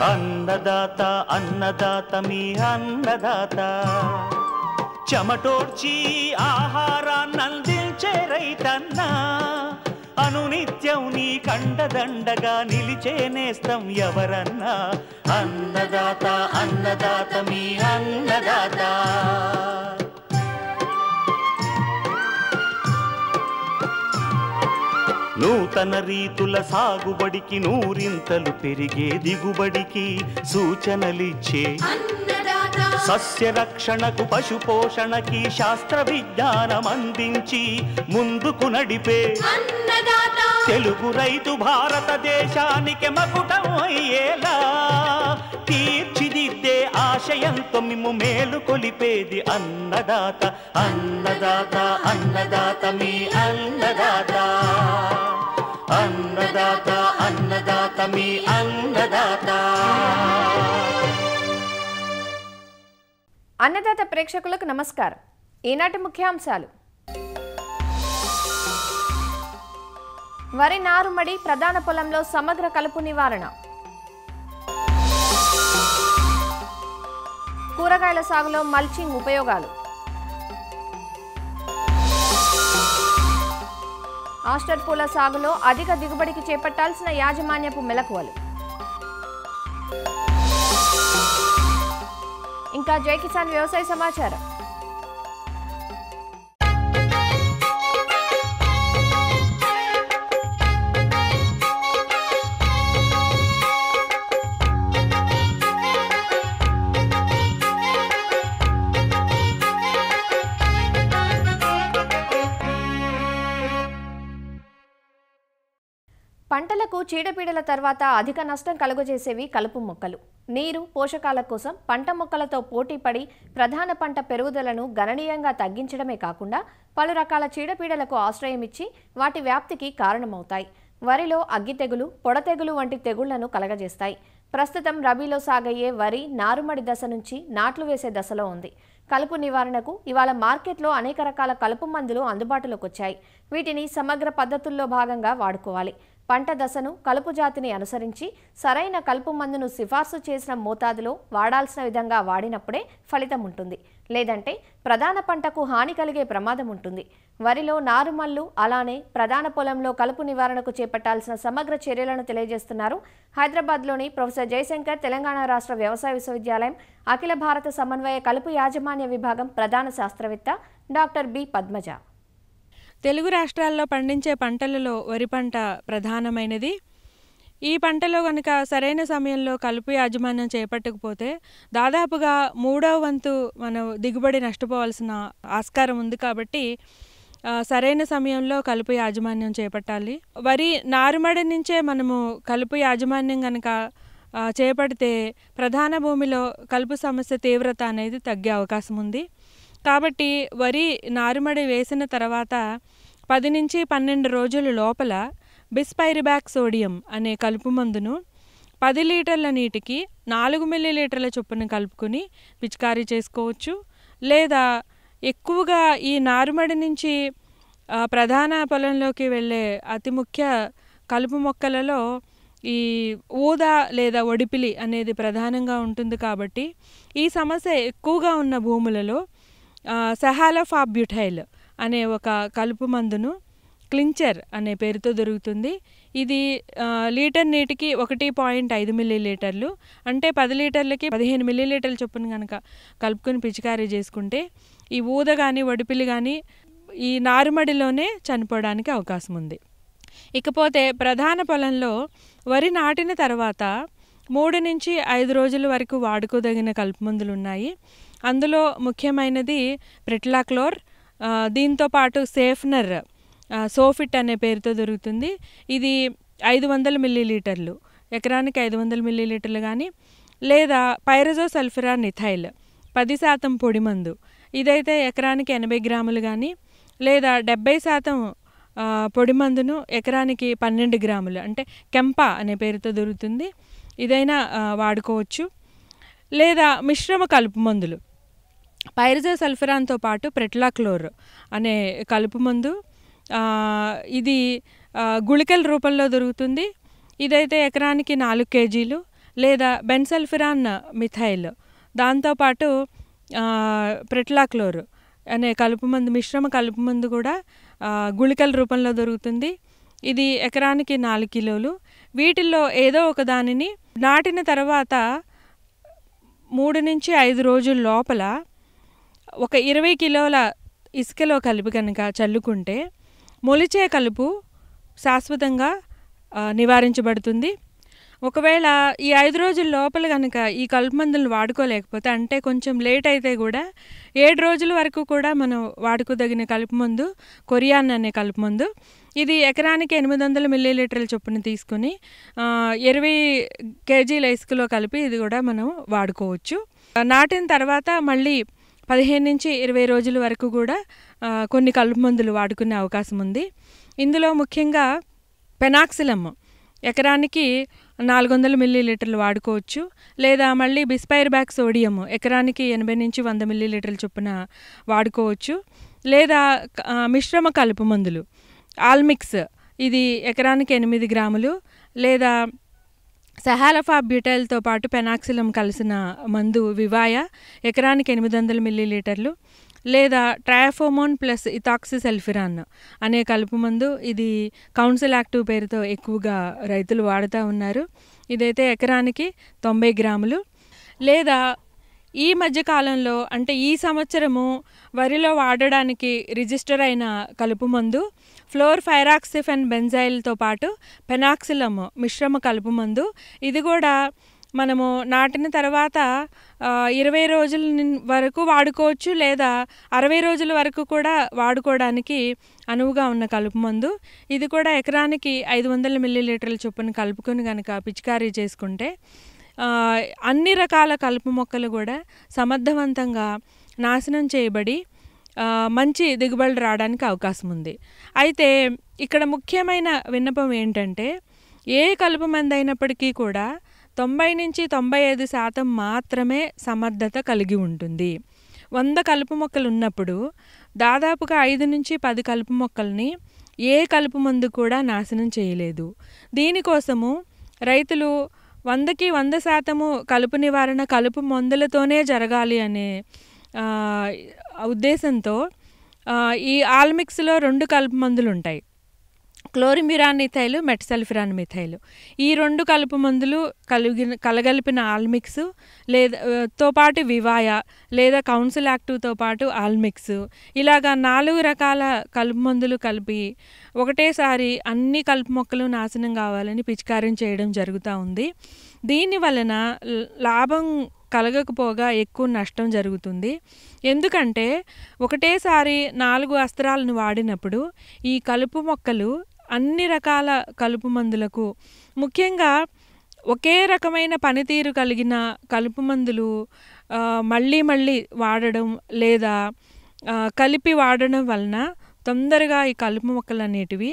అన్నదాత అన్నదాత మీ అన్నదాత చెమటోడ్చి ఆహారాన్నందించే రైతన్నా అనునిత్యం నీ కండదండగా నిలిచే నేస్తం ఎవరన్నా అన్నదాత అన్నదాత మీ అన్నదాత నూతన రీతుల సాగుబడికి నూరింతలు పెరిగే దిగుబడికి సూచనలిచ్చే సస్య రక్షణకు పశు పోషణకి శాస్త్ర విజ్ఞానం అందించి ముందుకు నడిపే తెలుగు రైతు భారతదేశానికి మకుటం అయ్యేలా తీర్చిదిద్దే ఆశయంతో మిమ్ము మేలు కొలిపేది అన్నదాత అన్నదాత అన్నదాత మీ అన్నదాత అన్నదాత అన్నదాత మీ అన్నదాత. అన్నదాత ప్రేక్షకులకు నమస్కారం. ఈనాటి ముఖ్యాంశాలు: వరి నారుమడి ప్రధాన పొలంలో సమగ్ర కలుపు నివారణ, కూరగాయల సాగులో మల్చింగ్ ఉపయోగాలు, ఆస్టర్ పూల సాగులో అధిక దిగుబడికి చేపట్టాల్సిన యాజమాన్యపు మెలకువలు, ఇంకా జై కిసాన్ వ్యవసాయ సమాచారం. పంటలకు చీడపీడల తర్వాత అధిక నష్టం కలుగజేసేవి కలుపు మొక్కలు. నీరు, పోషకాల కోసం పంట మొక్కలతో పోటీపడి ప్రధాన పంట పెరుగుదలను గణనీయంగా తగ్గించడమే కాకుండా పలు రకాల చీడపీడలకు ఆశ్రయమిచ్చి వాటి వ్యాప్తికి కారణమవుతాయి. వరిలో అగ్గి తెగులు, పొడ తెగులు వంటి తెగుళ్లను కలగజేస్తాయి. ప్రస్తుతం రబీలో సాగయ్యే వరి నారుమడి దశ నుంచి నాట్లు వేసే దశలో ఉంది. కలుపు నివారణకు ఇవాళ మార్కెట్లో అనేక రకాల కలుపు మందులు అందుబాటులోకి వచ్చాయి. వీటిని సమగ్ర పద్ధతుల్లో భాగంగా వాడుకోవాలి. పంట దశను, కలుపు జాతిని అనుసరించి సరైన కలుపు మందును సిఫార్సు చేసిన మోతాదులో వాడాల్సిన విధంగా వాడినప్పుడే ఫలితం ఉంటుంది. లేదంటే ప్రధాన పంటకు హాని కలిగే ప్రమాదం ఉంటుంది. వరిలో నారుమల్లు, అలానే ప్రధాన పొలంలో కలుపు నివారణకు చేపట్టాల్సిన సమగ్ర చర్యలను తెలియజేస్తున్నారు హైదరాబాద్లోని ప్రొఫెసర్ జయశంకర్ తెలంగాణ రాష్ట్ర వ్యవసాయ విశ్వవిద్యాలయం అఖిల భారత సమన్వయ కలుపు యాజమాన్య విభాగం ప్రధాన శాస్త్రవేత్త డాక్టర్ బి పద్మజ. తెలుగు రాష్ట్రాల్లో పండించే పంటలలో వరి పంట ప్రధానమైనది. ఈ పంటలో కనుక సరైన సమయంలో కలుపు యాజమాన్యం చేపట్టకపోతే దాదాపుగా 3వ వంతు మనం దిగుబడి నష్టపోవాల్సిన ఆస్కారం ఉంది. కాబట్టి సరైన సమయంలో కలుపు యాజమాన్యం చేపట్టాలి. వరి నారుమడి నుంచే మనము కలుపు యాజమాన్యం కనుక చేపడితే ప్రధాన భూమిలో కలుపు సమస్య తీవ్రత అనేది తగ్గే అవకాశం ఉంది. కాబట్టి వరి నారుమడి వేసిన తర్వాత 10 నుంచి 12 రోజుల లోపల బిస్పైరిబాక్ సోడియం అనే కలుపు మందును 10 లీటర్ల నీటికి 4 మిల్లీలీటర్ల చొప్పున కలుపుకొని పిచికారీ చేసుకోవచ్చు. లేదా ఎక్కువగా ఈ నారుమడి నుంచి ప్రధాన పొలంలోకి వెళ్ళే అతి ముఖ్య కలుపు మొక్కలలో ఈ ఊద లేదా ఒడిపిలి అనేది ప్రధానంగా ఉంటుంది. కాబట్టి ఈ సమస్య ఎక్కువగా ఉన్న భూములలో సహాలోఫాబ్యూటైల్ అనే ఒక కలుపు మందును క్లించర్ అనే పేరుతో దొరుకుతుంది. ఇది లీటర్ నీటికి 1.5 మిల్లీలీటర్లు, అంటే 10 లీటర్లకి 15 మిల్లీలీటర్ల చొప్పున కనుక కలుపుకొని పిచికారీ చేసుకుంటే ఈ ఊద కానీ ఒడిపిలి కానీ ఈ నారుమడిలోనే చనిపోవడానికి అవకాశం ఉంది. ఇకపోతే ప్రధాన పొలంలో వరి నాటిన తర్వాత 3 నుంచి 5 రోజుల వరకు వాడుకోదగిన కలుపు మందులు ఉన్నాయి. అందులో ముఖ్యమైనది ప్రిట్లాక్లోర్, దీంతో పాటు సేఫ్నర్, సోఫిట్ అనే పేరుతో దొరుకుతుంది. ఇది 500 మిల్లీలీటర్లు, ఎకరానికి 500 మిల్లీలీటర్లు కానీ, లేదా పైరజోసల్ఫిరాన్ ఇథైల్ 10% పొడి మందు, ఇదైతే ఎకరానికి 80 గ్రాములు కానీ, లేదా 70% పొడి మందును ఎకరానికి 12 గ్రాములు, అంటే కెంపా అనే పేరుతో దొరుకుతుంది, ఇదైనా వాడుకోవచ్చు. లేదా మిశ్రమ కలుపు మందులు పైరజోసల్ఫిరాన్తో పాటు ప్రెట్లాక్లోర్ అనే కలుపు మందు, ఇది గుళికల రూపంలో దొరుకుతుంది. ఇదైతే ఎకరానికి 4 కేజీలు, లేదా బెన్సల్ఫిరాన్ మిథైల్, దాంతోపాటు ప్రెట్లాక్లోర్ అనే కలుపు మందు, మిశ్రమ కలుపు మందు కూడా గుళికల రూపంలో దొరుకుతుంది. ఇది ఎకరానికి 4 కిలోలు. వీటిల్లో ఏదో ఒక దానిని నాటిన తర్వాత 3 నుంచి 5 రోజుల లోపల ఒక 20 కిలోల ఇసుకలో కలిపి కనుక చల్లుకుంటే మొలిచే కలుపు శాశ్వతంగా నివారించబడుతుంది. ఒకవేళ ఈ 5 రోజుల లోపల కనుక ఈ కలుపు మందులను వాడుకోలేకపోతే, అంటే కొంచెం లేట్ అయితే కూడా 7 రోజుల వరకు కూడా మనం వాడుకోదగిన కలుపు మందు కొరియాన్ అనే కలుపు మందు. ఇది ఎకరానికి 800 మిల్లీలీటర్ల చొప్పున తీసుకుని 20 కేజీల ఇసుకలో కలిపి ఇది కూడా మనం వాడుకోవచ్చు. నాటిన తర్వాత మళ్ళీ 15 నుంచి 20 రోజుల వరకు కూడా కొన్ని కలుపు మందులు వాడుకునే అవకాశం ఉంది. ఇందులో ముఖ్యంగా పెనాక్సిలమ్ ఎకరానికి 400 మిల్లీలీటర్లు వాడుకోవచ్చు. లేదా మళ్ళీ బిస్పైర్బ్యాక్ సోడియం ఎకరానికి 80 నుంచి 100 మిల్లీలీటర్ల చొప్పున వాడుకోవచ్చు. లేదా మిశ్రమ కలుపు మందులు ఆల్మిక్స్, ఇది ఎకరానికి 8 గ్రాములు. లేదా సహాలఫాబ్యూటైల్తో పాటు పెనాక్సిలం కలిసిన మందు వివాయ ఎకరానికి 800 మిల్లీలీటర్లు. లేదా ట్రయాఫోమోన్ ప్లస్ ఇథాక్సిసల్ఫిరాన్ అనే కలుపు మందు, ఇది కౌన్సిల్ యాక్టివ్ పేరుతో ఎక్కువగా రైతులు వాడుతూ ఉన్నారు. ఇదైతే ఎకరానికి 90 గ్రాములు. లేదా ఈ మధ్యకాలంలో అంటే ఈ సంవత్సరము వరిలో వాడడానికి రిజిస్టర్ అయిన కలుపు మందు ఫ్లోర్ఫైరాక్సిఫెన్ బెంజైల్తో పాటు పెనాక్సిలమ్ మిశ్రమ కలుపు మందు. ఇది కూడా మనము నాటిన తర్వాత 20 రోజుల వరకు వాడుకోవచ్చు. లేదా 60 రోజుల వరకు కూడా వాడుకోవడానికి అనువుగా ఉన్న కలుపు మందు. ఇది కూడా ఎకరానికి 500 మిల్లీలీటర్ల చొప్పున కలుపుకొని కనుక పిచికారీ చేసుకుంటే అన్ని రకాల కలుపు మొక్కలు కూడా సమర్థవంతంగా నాశనం చేయబడి మంచి దిగుబడులు రావడానికి అవకాశం ఉంది. అయితే ఇక్కడ ముఖ్యమైన విన్నపం ఏంటంటే, ఏ కలుపు మందు అయినప్పటికీ కూడా 90 నుంచి 95% మాత్రమే సమర్థత కలిగి ఉంటుంది. 100 కలుపు మొక్కలు ఉన్నప్పుడు దాదాపుగా 5 నుంచి 10 కలుపు మొక్కల్ని ఏ కలుపు మందు కూడా నాశనం చేయలేదు. దీనికోసము రైతులు 100కి 100% కలుపు నివారణ కలుపు మందులతోనే జరగాలి అనే ఉద్దేశంతో ఈ ఆల్మిక్స్లో 2 కలుపు మందులు ఉంటాయి, క్లోరిమిరాన్ మిథైల్, మెట్సల్ఫిరాన్ మిథైల్. ఈ 2 కలుపు మందులు కలగలిపిన ఆల్మిక్స్ లేదా తో పాటు వివాయ లేదా కౌన్సిల్ యాక్టివ్తో పాటు ఆల్మిక్స్, ఇలాగా 4 రకాల కలుపు మందులు కలిపి ఒకటేసారి అన్ని కలుపు మొక్కలు నాశనం కావాలని పిచికారం చేయడం జరుగుతూ ఉంది. దీని వలన లాభం కలగకపోగా ఎక్కువ నష్టం జరుగుతుంది. ఎందుకంటే ఒకటేసారి 4 అస్త్రాలను వాడినప్పుడు ఈ కలుపు మొక్కలు అన్ని రకాల కలుపు మందులకు, ముఖ్యంగా ఒకే రకమైన పనితీరు కలిగిన కలుపు మందులు మళ్ళీ మళ్ళీ వాడడం లేదా కలిపి వాడడం వలన తొందరగా ఈ కలుపు మొక్కలు అనేటివి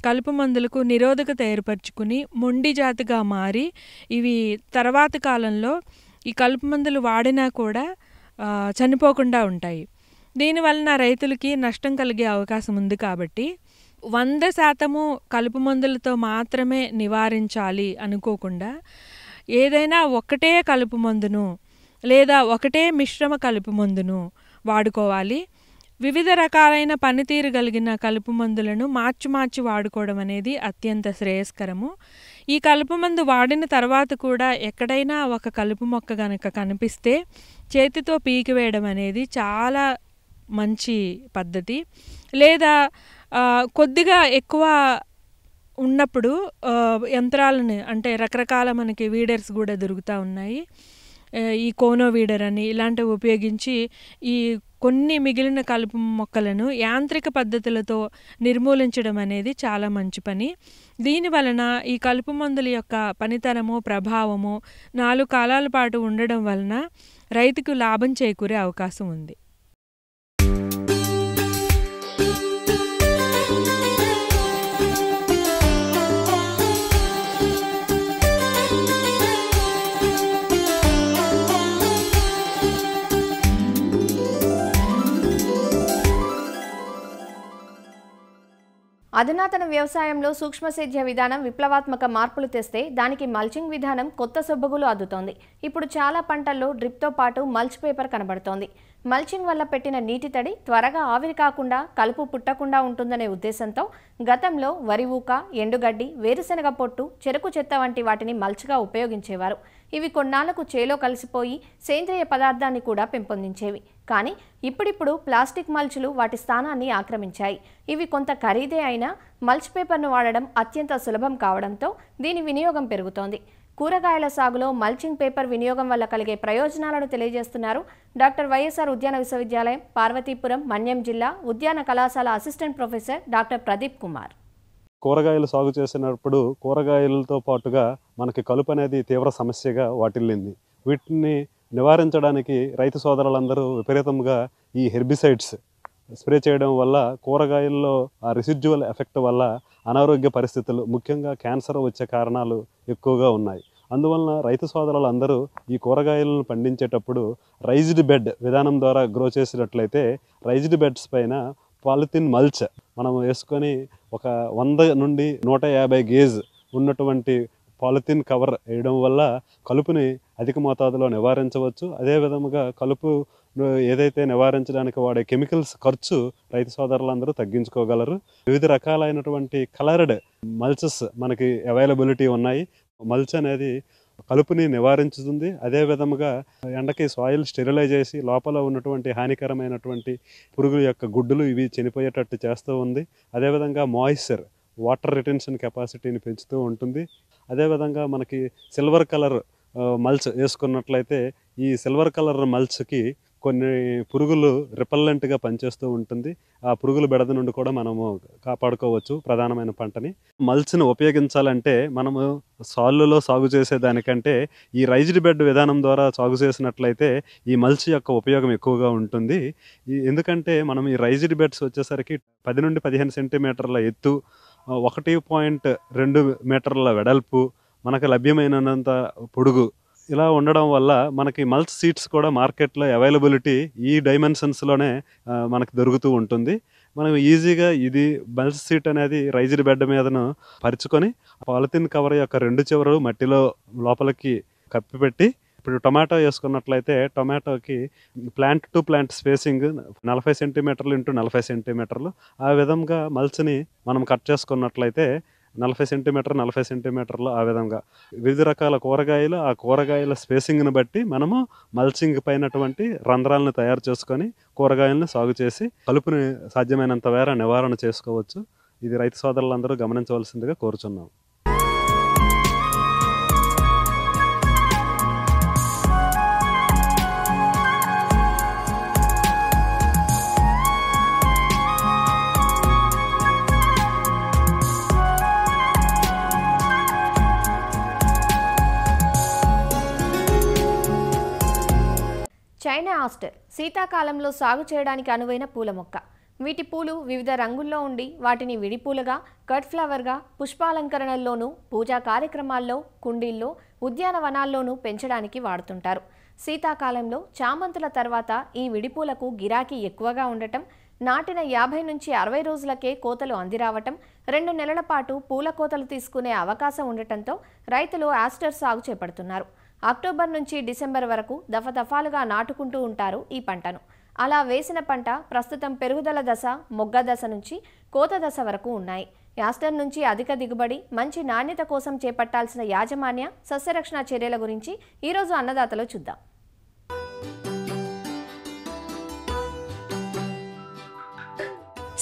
కలుపు మందులకు నిరోధకత ఏర్పరచుకుని మొండి జాతిగా మారి ఇవి తర్వాత కాలంలో ఈ కలుపు మందులు వాడినా కూడా చనిపోకుండా ఉంటాయి. దీనివలన రైతులకి నష్టం కలిగే అవకాశం ఉంది. కాబట్టి 100% కలుపు మందులతో మాత్రమే నివారించాలి అనుకోకుండా ఏదైనా ఒకటే కలుపు మందును లేదా ఒకటే మిశ్రమ కలుపు మందును వాడుకోవాలి. వివిధ రకాలైన పనితీరు కలిగిన కలుపు మందులను మార్చి వాడుకోవడం అనేది అత్యంత శ్రేయస్కరము. ఈ కలుపు మందు వాడిన తర్వాత కూడా ఎక్కడైనా ఒక కలుపు మొక్క కనుక కనిపిస్తే చేతితో పీకివేయడం అనేది చాలా మంచి పద్ధతి. లేదా కొద్దిగా ఎక్కువ ఉన్నప్పుడు యంత్రాలను, అంటే రకరకాల మనకి వీడర్స్ కూడా దొరుకుతూ ఉన్నాయి, ఈ కోనో వీడర్ అని ఇలాంటివి ఉపయోగించి ఈ కొన్ని మిగిలిన కలుపు మొక్కలను యాంత్రిక పద్ధతులతో నిర్మూలించడం అనేది చాలా మంచి పని. దీనివలన ఈ కలుపు మందుల యొక్క పనితనము ప్రభావము 4 కాలాల పాటు ఉండడం వలన రైతుకు లాభం చేకూరే అవకాశం ఉంది. అధునాతన వ్యవసాయంలో సూక్ష్మసేద్య విధానం విప్లవాత్మక మార్పులు తెస్తే దానికి మల్చింగ్ విధానం కొత్త సొబగులు అద్దుతోంది. ఇప్పుడు చాలా పంటల్లో డ్రిప్తో పాటు మల్చ్ పేపర్ కనబడుతోంది. మల్చింగ్ వల్ల పెట్టిన నీటి తడి త్వరగా ఆవిరి కాకుండా కలుపు పుట్టకుండా ఉంటుందనే ఉద్దేశంతో గతంలో వరి ఊక, ఎండుగడ్డి, వేరుశెనగ పొట్టు, చెరకు చెత్త వంటి వాటిని మల్చ్గా ఉపయోగించేవారు. ఇవి కొన్నాళ్లకు చేలో కలిసిపోయి సేంద్రియ పదార్థాన్ని కూడా పెంపొందించేవి. కానీ ఇప్పుడిప్పుడు ప్లాస్టిక్ మల్చులు వాటి స్థానాన్ని ఆక్రమించాయి. ఇవి కొంత ఖరీదే అయినా మల్చ్ పేపర్ను వాడడం అత్యంత సులభం కావడంతో దీని వినియోగం పెరుగుతోంది. కూరగాయల సాగులో మల్చింగ్ పేపర్ వినియోగం వల్ల కలిగే ప్రయోజనాలను తెలియజేస్తున్నారు డాక్టర్ వైఎస్ఆర్ ఉద్యాన విశ్వవిద్యాలయం, పార్వతీపురం, మన్యం జిల్లా ఉద్యాన కళాశాల assistant professor doctor Pradeep Kumar. కూరగాయలు సాగు చేసినప్పుడు కూరగాయలతో పాటుగా మనకి కలుపు అనేది తీవ్ర సమస్యగా వాటిల్లింది. వీటిని నివారించడానికి రైతు సోదరులందరూ విపరీతంగా ఈ హెర్బిసైడ్స్ స్ప్రే చేయడం వల్ల కూరగాయల్లో ఆ రెసిడ్యువల్ ఎఫెక్ట్ వల్ల అనారోగ్య పరిస్థితులు, ముఖ్యంగా క్యాన్సర్ వచ్చే కారణాలు ఎక్కువగా ఉన్నాయి. అందువలన రైతు సోదరులందరూ ఈ కూరగాయలను పండించేటప్పుడు రైజ్డ్ బెడ్ విధానం ద్వారా గ్రో చేసినట్లయితే రైజ్డ్ బెడ్స్ పైన పాలిథిన్ మల్చ్ మనం వేసుకొని ఒక 100 నుండి 150 గేజ్ ఉన్నటువంటి పాలిథిన్ కవర్ వేయడం వల్ల కలుపుని అధిక మోతాదులో నివారించవచ్చు. అదేవిధంగా కలుపు ఏదైతే నివారించడానికి వాడే కెమికల్స్ ఖర్చు రైతు సోదరులందరూ తగ్గించుకోగలరు. వివిధ రకాలైనటువంటి కలర్డ్ మల్చెస్ మనకి అవైలబిలిటీ ఉన్నాయి. మల్చ్ అనేది కలుపుని నివారించుతుంది. అదేవిధంగా ఎండకి సాయిల్ స్టెరిలైజ్ చేసి లోపల ఉన్నటువంటి హానికరమైనటువంటి పురుగుల యొక్క గుడ్డులు ఇవి చనిపోయేటట్టు చేస్తూ ఉంది. అదేవిధంగా మాయిశ్చర్, వాటర్ రిటెన్షన్ కెపాసిటీని పెంచుతూ ఉంటుంది. అదేవిధంగా మనకి సిల్వర్ కలర్ మల్చ్ వేసుకున్నట్లయితే ఈ సిల్వర్ కలర్ మల్చ్కి కొన్ని పురుగులు రిపల్లెంట్గా పనిచేస్తూ ఉంటుంది. ఆ పురుగుల బెడద నుండి కూడా మనము కాపాడుకోవచ్చు ప్రధానమైన పంటని. మల్చ్ని ఉపయోగించాలంటే మనము సాళ్ళులో సాగు చేసేదానికంటే ఈ రైజ్డ్ బెడ్ విధానం ద్వారా సాగు చేసినట్లయితే ఈ మల్చ్ యొక్క ఉపయోగం ఎక్కువగా ఉంటుంది. ఎందుకంటే మనం ఈ రైజ్డ్ బెడ్స్ వచ్చేసరికి 10 నుండి 15 సెంటీమీటర్ల ఎత్తు, 1.2 మీటర్ల వెడల్పు, మనకు లభ్యమైనంత పొడుగు ఇలా ఉండడం వల్ల మనకి మల్చ్ సీట్స్ కూడా మార్కెట్లో అవైలబిలిటీ ఈ డైమెన్షన్స్లోనే మనకు దొరుకుతూ ఉంటుంది. మనం ఈజీగా ఇది మల్చ్ సీట్ అనేది రైజ్డ్ బెడ్ మీదను పరుచుకొని పాలిథిన్ కవర్ యొక్క 2 చివరలు మట్టిలో లోపలికి కప్పిపెట్టి, ఇప్పుడు టొమాటో వేసుకున్నట్లయితే టొమాటోకి ప్లాంట్ టు ప్లాంట్ స్పేసింగ్ 40 సెంటీమీటర్లు ఇంటూ 40 సెంటీమీటర్లు ఆ విధంగా మల్చ్ని మనం కట్ చేసుకున్నట్లయితే 40 సెంటీమీటర్లు ఆ విధంగా వివిధ రకాల కూరగాయలు ఆ కూరగాయల స్పేసింగ్ని బట్టి మనము మల్చింగ్ పైనటువంటి రంధ్రాలను తయారు చేసుకొని కూరగాయలను సాగు చేసి కలుపుని సాధ్యమైనంత మేర నివారణ చేసుకోవచ్చు. ఇది రైతు సోదరులందరూ గమనించవలసిందిగా కోరుచున్నాం. చైనా ఆస్టర్ శీతాకాలంలో సాగు చేయడానికి అనువైన పూల మొక్క. వీటి పూలు వివిధ రంగుల్లో ఉండి వాటిని విడిపూలుగా, కట్ ఫ్లవర్గా, పుష్పాలంకరణల్లోనూ, పూజా కార్యక్రమాల్లో, కుండీల్లో, ఉద్యానవనాల్లోనూ పెంచడానికి వాడుతుంటారు. శీతాకాలంలో చామంతుల తర్వాత ఈ విడిపూలకు గిరాకీ ఎక్కువగా ఉండటం, నాటిన 50 నుంచి 60 రోజులకే కోతలు అందిరావటం, 2 నెలల పాటు పూల కోతలు తీసుకునే అవకాశం ఉండటంతో రైతులు ఆస్టర్ సాగు చేపడుతున్నారు. అక్టోబర్ నుంచి డిసెంబర్ వరకు దఫదఫాలుగా నాటుకుంటూ ఉంటారు ఈ పంటను. అలా వేసిన పంట ప్రస్తుతం పెరుగుదల దశ, మొగ్గ దశ నుంచి కోత దశ వరకు ఉన్నాయి. యాస్టర్ నుంచి అధిక దిగుబడి, మంచి నాణ్యత కోసం చేపట్టాల్సిన యాజమాన్య, సస్యరక్షణ చర్యల గురించి ఈరోజు అన్నదాతలో చూద్దాం.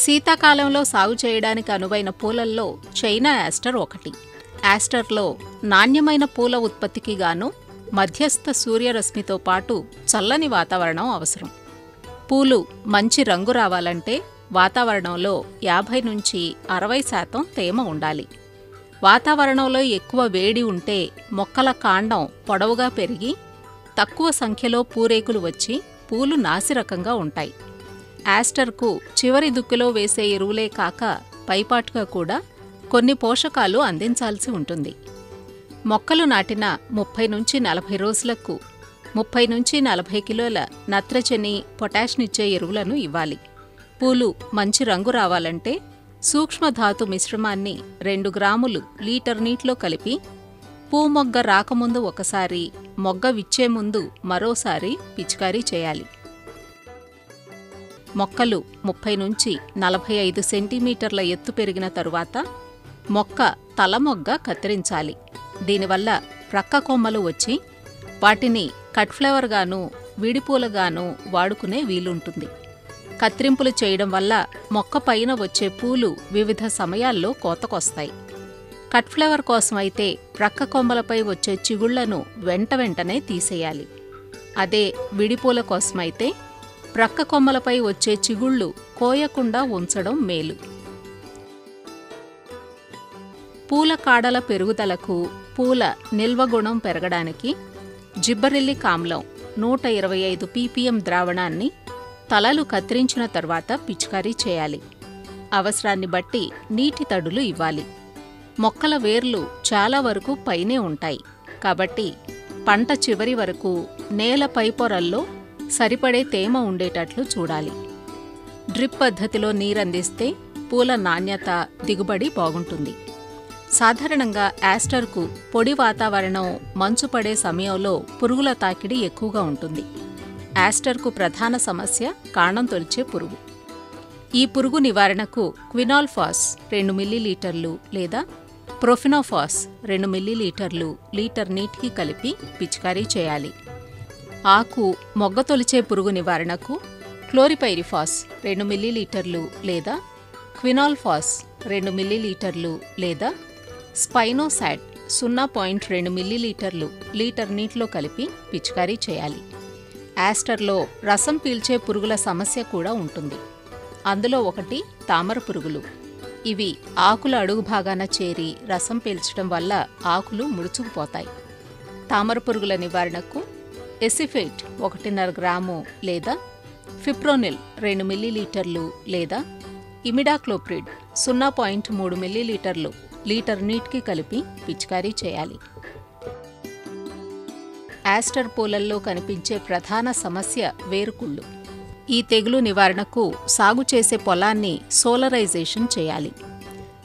శీతాకాలంలో సాగు చేయడానికి అనువైన పూలల్లో చైనా యాస్టర్ ఒకటి. యాస్టర్లో నాణ్యమైన పూల ఉత్పత్తికి గాను మధ్యస్థ సూర్యరశ్మితో పాటు చల్లని వాతావరణం అవసరం. పూలు మంచి రంగు రావాలంటే వాతావరణంలో 50 నుంచి 60% తేమ ఉండాలి. వాతావరణంలో ఎక్కువ వేడి ఉంటే మొక్కల కాండం పొడవుగా పెరిగి తక్కువ సంఖ్యలో పూరేకులు వచ్చి పూలు నాసిరకంగా ఉంటాయి. యాస్టర్కు చివరి దుక్కులో వేసే ఎరువులే కాక పైపాటుగా కూడా కొన్ని పోషకాలు అందించాల్సి ఉంటుంది. మొక్కలు నాటిన 30 నుంచి 40 రోజులకు 30 నుంచి 40 కిలోల నత్రజని, పొటాష్నిచ్చే ఎరువులను ఇవ్వాలి. పూలు మంచి రంగు రావాలంటే సూక్ష్మధాతు మిశ్రమాన్ని 2 గ్రాములు లీటర్ నీటిలో కలిపి పూమొగ్గ రాకముందు ఒకసారి, మొగ్గ విచ్చే ముందు మరోసారి పిచికారీ చేయాలి. మొక్కలు 30 నుంచి 45 సెంటీమీటర్ల ఎత్తు పెరిగిన తరువాత మొక్క తలమొగ్గ కత్తిరించాలి. దీనివల్ల ప్రక్క కొమ్మలు వచ్చి వాటిని కట్ ఫ్లవర్గాను విడిపూలగాను వాడుకునే వీలుంటుంది. కత్తిరింపులు చేయడం వల్ల మొక్క పైన వచ్చే పూలు వివిధ సమయాల్లో కోతకొస్తాయి. కట్ ఫ్లవర్ కోసమైతే ప్రక్క కొమ్మలపై వచ్చే చిగుళ్లను వెంటనే తీసేయాలి. అదే విడిపూల కోసమైతే ప్రక్క కొమ్మలపై వచ్చే చిగుళ్ళు కోయకుండా ఉంచడం మేలు. పూల కాడల పెరుగుదలకు, పూల నిల్వగుణం పెరగడానికి జిబ్బరెల్లిక్ ఆమ్లం 125 ppm ద్రావణాన్ని తలలు కత్తిరించిన తర్వాత పిచికారీ చేయాలి. అవసరాన్ని బట్టి నీటి తడులు ఇవ్వాలి. మొక్కల వేర్లు చాలా వరకు పైనే ఉంటాయి కాబట్టి పంట చివరి వరకు నేల పైపొరల్లో సరిపడే తేమ ఉండేటట్లు చూడాలి. డ్రిప్ పద్ధతిలో నీరందిస్తే పూల నాణ్యత, దిగుబడి బాగుంటుంది. సాధారణంగా యాస్టర్కు పొడి వాతావరణం, మంచు పడే సమయంలో పురుగుల తాకిడి ఎక్కువగా ఉంటుంది. యాస్టర్కు ప్రధాన సమస్య కాండం తొలిచే పురుగు. ఈ పురుగు నివారణకు క్వినాల్ఫాస్ 2 మిల్లీలీటర్లు లేదా ప్రొఫినోఫాస్ 2 మిల్లీలీటర్లు లీటర్ నీటికి కలిపి పిచికారీ చేయాలి. ఆకు, మొగ్గ తొలిచే పురుగు నివారణకు క్లోరిపైరిఫాస్ 2 మిల్లీలీటర్లు లేదా క్వినాల్ఫాస్ 2 మిల్లీలీటర్లు లేదా స్పైనోసాట్ 0.2 మిల్లీలీటర్లు లీటర్ నీటిలో కలిపి పిచికారీ చేయాలి. యాస్టర్లో రసం పీల్చే పురుగుల సమస్య కూడా ఉంటుంది. అందులో ఒకటి తామర పురుగులు. ఇవి ఆకుల అడుగు భాగాన చేరి రసం పీల్చడం వల్ల ఆకులు ముడుచుకుపోతాయి. తామర పురుగుల నివారణకు ఎసిఫేట్ 1.5 గ్రాము లేదా ఫిప్రోనిల్ 2 మిల్లీలీటర్లు లేదా ఇమిడాక్లోప్రిడ్ 0.3 మిల్లీలీటర్లు లీటర్ నీటికి కలిపి పిచికారీ చేయాలి. యాస్టర్ పూలల్లో కనిపించే ప్రధాన సమస్య వేరుకుళ్ళు. ఈ తెగులు నివారణకు సాగు చేసే పొలాన్ని సోలరైజేషన్ చేయాలి.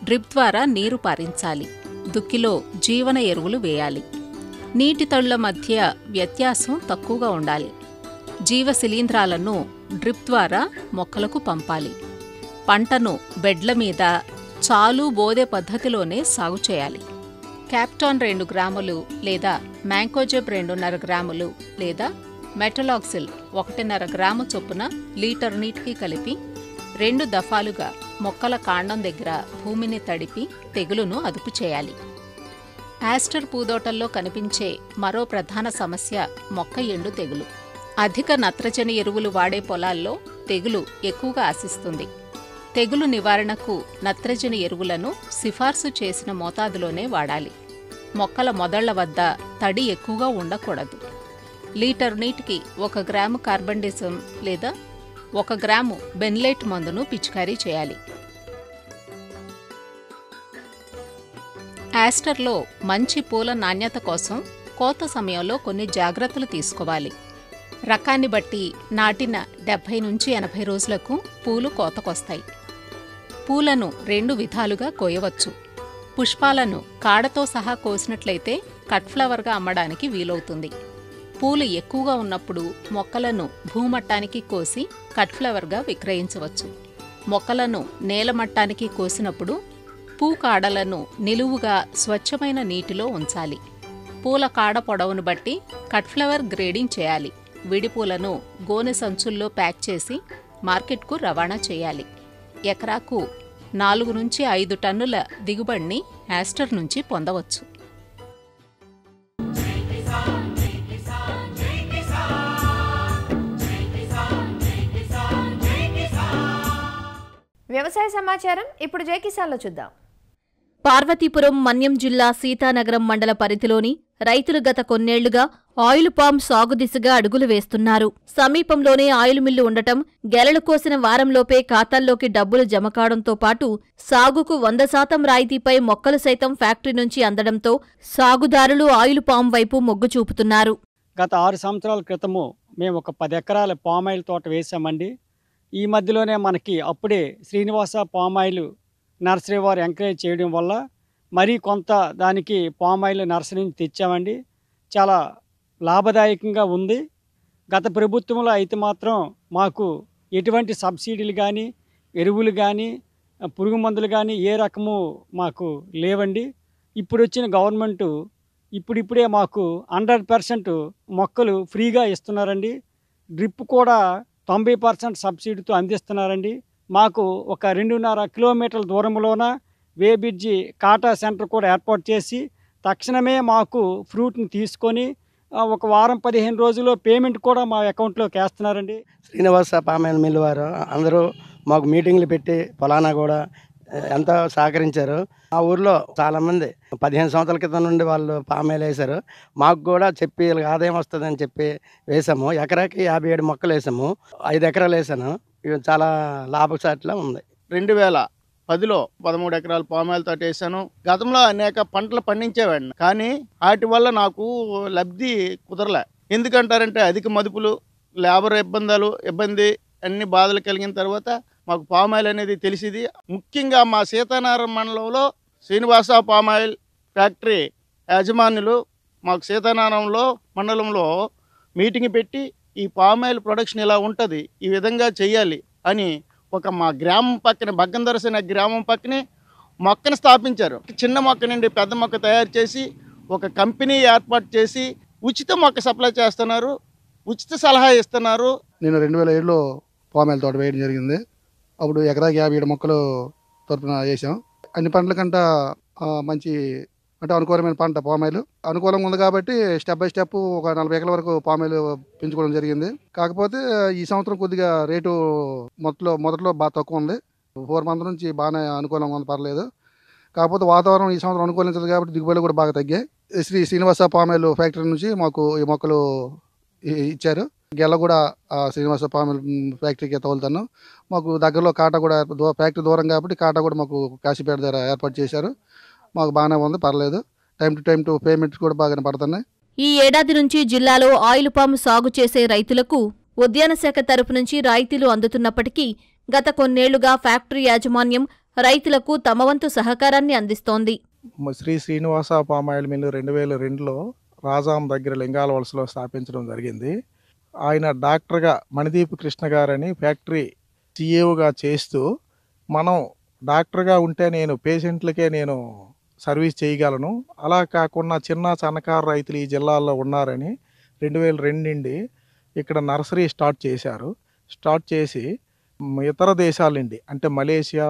డ్రిప్ ద్వారా నీరు పారించాలి. దుక్కిలో జీవన ఎరువులు వేయాలి. నీటి తడుల మధ్య వ్యత్యాసం తక్కువగా ఉండాలి. జీవ శిలీంధ్రాలను డ్రిప్ ద్వారా మొక్కలకు పంపాలి. పంటను బెడ్ల మీద చాలు బోదె పద్ధతిలోనే సాగు చేయాలి. క్యాప్టాన్ 2 గ్రాములు లేదా మ్యాంకోజెబ్ 2.5 గ్రాములు లేదా మెటలాక్సిల్ 1.5 గ్రాము చొప్పున లీటర్ నీటికి కలిపి 2 దఫాలుగా మొక్కల కాండం దగ్గర భూమిని తడిపి తెగులును అదుపు చేయాలి. యాస్టర్ పూదోటల్లో కనిపించే మరో ప్రధాన సమస్య మొక్క ఎండు తెగులు. అధిక నత్రజని ఎరువులు వాడే పొలాల్లో తెగులు ఎక్కువగా ఆశిస్తుంది. తెగులు నివారణకు నత్రజని ఎరువులను సిఫార్సు చేసిన మోతాదులోనే వాడాలి. మొక్కల మొదళ్ల వద్ద తడి ఎక్కువగా ఉండకూడదు. లీటర్ నీటికి 1 గ్రాము కార్బండిజం లేదా 1 గ్రాము బెన్లైట్ మందును పిచికారీ చేయాలి. యాస్టర్లో మంచి పూల నాణ్యత కోసం కోత సమయంలో కొన్ని జాగ్రత్తలు తీసుకోవాలి. రకాన్ని బట్టి నాటిన 70 నుంచి 80 రోజులకు పూలు కోతకొస్తాయి. పూలను 2 విధాలుగా కోయవచ్చు. పుష్పాలను కాడతో సహా కోసినట్లయితే కట్ ఫ్లవర్గా అమ్మడానికి వీలవుతుంది. పూలు ఎక్కువగా ఉన్నప్పుడు మొక్కలను భూమట్టానికి కోసి కట్ ఫ్లవర్గా విక్రయించవచ్చు. మొక్కలను నేలమట్టానికి కోసినప్పుడు పూ కాడలను నిలువుగా స్వచ్ఛమైన నీటిలో ఉంచాలి. పూల కాడ పొడవును బట్టి కట్ ఫ్లవర్ గ్రేడింగ్ చేయాలి. విడిపూలను గోనె సంచుల్లో ప్యాక్ చేసి మార్కెట్కు రవాణా చేయాలి. ఎకరాకు 4 నుంచి 5 టన్నుల దిగుబడిని యాస్టర్ నుంచి పొందవచ్చు. వ్యవసాయ సమాచారం ఇప్పుడు జై కిసాన్లో చూద్దాం. పార్వతీపురం మన్యం జిల్లా సీతానగరం మండల పరిధిలోని రైతులు గత కొన్నేళ్లుగా ఆయిల్ పామ్ సాగు దిశగా అడుగులు వేస్తున్నారు. సమీపంలోనే ఆయిల్ మిల్లు ఉండటం, గెలలు కోసిన వారంలోపే ఖాతాల్లోకి డబ్బులు జమ కావడంతో పాటు సాగుకు 100% రాయితీపై మొక్కలు సైతం ఫ్యాక్టరీ నుంచి అందడంతో సాగుదారులు ఆయిల్ పామ్ వైపు మొగ్గు చూపుతున్నారు. గత 6 సంవత్సరాల క్రితము మేము ఒక 10 ఎకరాల పామాయిల్ తోట వేసామండి. ఈ మధ్యలోనే మనకి అప్పుడే శ్రీనివాస పామాయిల్ నర్సరీ వారు ఎంకరేజ్ చేయడం వల్ల మరీ కొంత దానికి పామ్ ఆయిల్ నర్సరీ నుంచి తెచ్చామండి. చాలా లాభదాయకంగా ఉంది. గత ప్రభుత్వంలో అయితే మాత్రం మాకు ఎటువంటి సబ్సిడీలు కానీ, ఎరువులు కానీ, పురుగు మందులు కానీ ఏ రకము మాకు లేవండి. ఇప్పుడు వచ్చిన గవర్నమెంటు ఇప్పుడిప్పుడే మాకు 100% మొక్కలు ఫ్రీగా ఇస్తున్నారండి. డ్రిప్ కూడా 90% సబ్సిడీతో అందిస్తున్నారండి. మాకు ఒక 2.5 కిలోమీటర్ల దూరంలోన వేబిడ్జి కాటా సెంటర్ కూడా ఏర్పాటు చేసి తక్షణమే మాకు ఫ్రూట్ని తీసుకొని ఒక వారం 15 రోజుల్లో పేమెంట్ కూడా మా అకౌంట్లోకి వేస్తున్నారండి. శ్రీనివాస పామ్ ఆయిల్ మిల్ వారు అందరూ మాకు మీటింగ్లు పెట్టి ఫలానా కూడా ఎంతో సహకరించారు. ఆ ఊర్లో చాలామంది 15 సంవత్సరాల క్రితం నుండి వాళ్ళు పామ్ ఆయిల్ వేశారు. మాకు కూడా చెప్పి వీళ్ళకి ఆదాయం వస్తుందని చెప్పి వేసాము. ఎకరాకి 57 మొక్కలు వేసాము. 5 ఎకరాలు వేసాను. ఇవి చాలా లాభసాటిలా ఉంది. 2010లో 13 ఎకరాల పామాయిల్ తోట వేసాను. గతంలో అనేక పంటలు పండించేవాడిని, కానీ వాటి వల్ల నాకు లబ్ధి కుదరలే. ఎందుకంటారంటే అధిక మదుపులు, లేబర్ ఇబ్బంది అన్ని బాధలు కలిగిన తర్వాత మాకు పామాయిల్ అనేది తెలిసింది. ముఖ్యంగా మా సీతానగరం మండలంలో శ్రీనివాస పామాయిల్ ఫ్యాక్టరీ యాజమాన్యులు మాకు సీతానగరంలో మండలంలో మీటింగ్ పెట్టి ఈ పామాయిల్ ప్రొడక్షన్ ఇలా ఉంటుంది, ఈ విధంగా చేయాలి అని ఒక మా గ్రామం పక్కన బగ్గందరస అనే గ్రామం పక్కనే మొక్కను స్థాపించారు. చిన్న మొక్క నుండి పెద్ద మొక్క తయారు చేసి ఒక కంపెనీ ఏర్పాటు చేసి ఉచిత మొక్క సప్లై చేస్తున్నారు, ఉచిత సలహా ఇస్తున్నారు. నేను 2007లో పామాయిల్ తోట వేయడం జరిగింది. అప్పుడు ఎకరాకి 57 మొక్కలు తరపున వేసాం. అన్ని పంటల కంటే మంచి అంటే అనుకూలమైన పంట పామాయిల్. అనుకూలంగా ఉంది కాబట్టి స్టెప్ బై స్టెప్ ఒక 40 ఎకరాల వరకు పామాయిల్ పెంచుకోవడం జరిగింది. కాకపోతే ఈ సంవత్సరం కొద్దిగా రేటు మొదట్లో బాగా తక్కువ ఉంది. 4 మంత్ నుంచి బాగానే అనుకూలంగా ఉంది, పర్లేదు. కాకపోతే వాతావరణం ఈ సంవత్సరం అనుకూలించదు కాబట్టి దిగుబడులు కూడా బాగా తగ్గాయి. శ్రీనివాస పామాయిల్ ఫ్యాక్టరీ నుంచి మాకు ఈ మొక్కలు ఇచ్చారు. గెల్ల కూడా శ్రీనివాస పామాయిల్ ఫ్యాక్టరీకి తోలుతాను. మాకు దగ్గరలో కాటా కూడా ఫ్యాక్టరీ దూరం కాబట్టి కాటా కూడా మాకు కాశీపేట దగ్గర ఏర్పాటు చేశారు. మాకు బాగానే ఉంది, పర్లేదు. టైం టు పేమెంట్స్ కూడా బాగానే పడుతున్నాయి. ఈ ఏడాది నుంచి జిల్లాలో ఆయిల్ పామ్ సాగు చేసే రైతులకు ఉద్యాన శాఖ తరపు నుంచి రాయితీలు అందుతున్నప్పటికీ గత కొన్నేళ్లుగా ఫ్యాక్టరీ యాజమాన్యం రైతులకు తమ వంతు సహకారాన్ని అందిస్తోంది. శ్రీనివాస పామాయిల్ మిల్లు 2002లో రాజాం దగ్గర లింగాల వలసలో స్థాపించడం జరిగింది. ఆయన డాక్టర్గా మణిదీప్ కృష్ణ గారని ఫ్యాక్టరీ సిఇఓగా చేస్తూ, మనం డాక్టర్గా ఉంటే నేను పేషెంట్లకే నేను సర్వీస్ చేయగలను, అలా కాకుండా చిన్న సన్నకారు రైతులు ఈ జిల్లాలో ఉన్నారని 2002 నుండి ఇక్కడ నర్సరీ స్టార్ట్ చేశారు. స్టార్ట్ చేసి ఇతర దేశాల నుండి అంటే మలేషియా,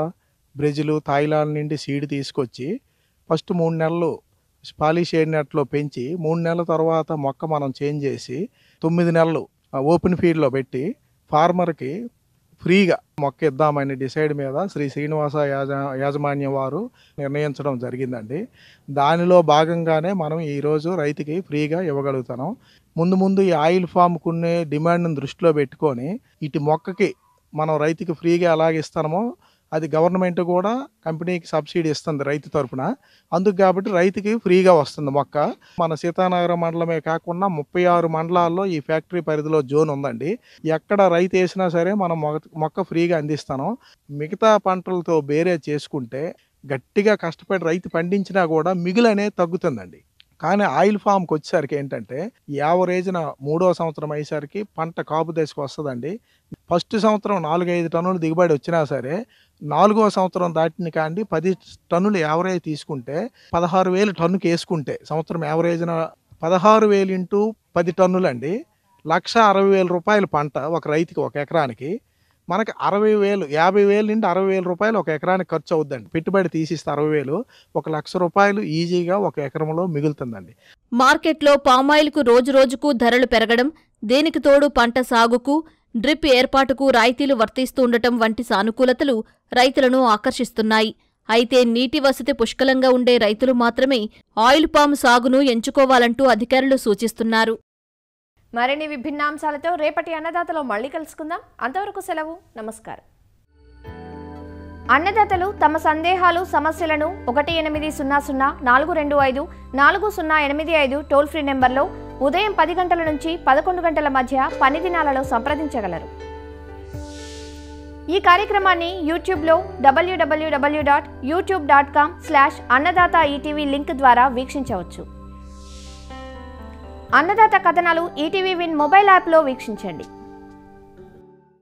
బ్రెజిల్, థాయిలాండ్ నుండి సీడ్ తీసుకొచ్చి ఫస్ట్ 3 నెలలు పాలిషేడ్ నెట్లో పెంచి 3 నెలల తర్వాత మొక్క మనం చేంజ్ చేసి 9 నెలలు ఓపెన్ ఫీల్డ్లో పెట్టి ఫార్మర్కి ఫ్రీగా మొక్క ఇద్దామని డిసైడ్ మీద శ్రీనివాస యాజమాన్యం వారు నిర్ణయించడం జరిగిందండి. దానిలో భాగంగానే మనం ఈరోజు రైతుకి ఫ్రీగా ఇవ్వగలుగుతున్నాం. ముందు ఈ ఆయిల్ ఫామ్కునే డిమాండ్ని దృష్టిలో పెట్టుకొని ఇటు మొక్కకి మనం రైతుకి ఫ్రీగా ఎలాగ ఇస్తామో అది గవర్నమెంట్ కూడా కంపెనీకి సబ్సిడీ ఇస్తుంది రైతు తరఫున. అందుకు కాబట్టి రైతుకి ఫ్రీగా వస్తుంది మొక్క. మన సీతానగరం మండలమే కాకుండా 36 మండలాల్లో ఈ ఫ్యాక్టరీ పరిధిలో జోన్ ఉందండి. ఎక్కడ రైతు వేసినా సరే మనం మొక్క ఫ్రీగా అందిస్తాను. మిగతా పంటలతో బేరే చేసుకుంటే గట్టిగా కష్టపడి రైతు పండించినా కూడా మిగులు అనేది తగ్గుతుందండి. కానీ ఆయిల్ ఫామ్కి వచ్చేసరికి ఏంటంటే యావరేజ్న 3వ సంవత్సరం అయ్యేసరికి పంట కాపు దశకు వస్తుందండి. ఫస్ట్ సంవత్సరం 4-5 టన్నులు దిగుబడి వచ్చినా సరే 4వ సంవత్సరం దాటిన కాండి 10 టన్నులు యావరేజ్ తీసుకుంటే 16,000 టన్నుకి వేసుకుంటే సంవత్సరం యావరేజ్న 16,000 ఇంటూ 10 టన్నులు అండి, 1,60,000 రూపాయల పంట ఒక రైతుకి ఒక ఎకరానికి. మనకి 60,000, 50,000 నుండి 60,000 రూపాయలు ఒక ఎకరానికి ఖర్చు అవుద్దండి. పెట్టుబడి తీసిస్తే 60,000, 1,00,000 రూపాయలు ఈజీగా ఒక ఎకరంలో మిగులుతుందండి. మార్కెట్లో పామాయిల్కు రోజురోజుకు ధరలు పెరగడం, దేనికి తోడు పంట సాగుకు, డ్రిప్ ఏర్పాటుకు రాయితీలు వర్తిస్తుండటం వంటి సానుకూలతలు రైతులను ఆకర్షిస్తున్నాయి. అయితే నీటి వసతి పుష్కలంగా ఉండే రైతులు మాత్రమే ఆయిల్ పామ్ సాగును ఎంచుకోవాలంటూ అధికారులు సూచిస్తున్నారు. మరిన్ని విభిన్నాంశాలతో రేపటి అన్నదాతలో మళ్ళీ కలుసుకుందాం. అంతవరకు సెలవు, నమస్కారం. అన్నదాతలు తమ సందేహాలు, సమస్యలను 1800-425-4085 టోల్ ఫ్రీ నెంబర్లో ఉదయం 10 గంటల నుంచి 11 గంటల మధ్య పని దినాలలో సంప్రదించగలరు. ఈ కార్యక్రమాన్ని యూట్యూబ్లో www.youtube.com/అన్నదాత ఈటీవీ లింక్ ద్వారా వీక్షించవచ్చు. అన్నదాత కథనాలు ఈటీవీ విన్ మొబైల్ యాప్లో వీక్షించండి.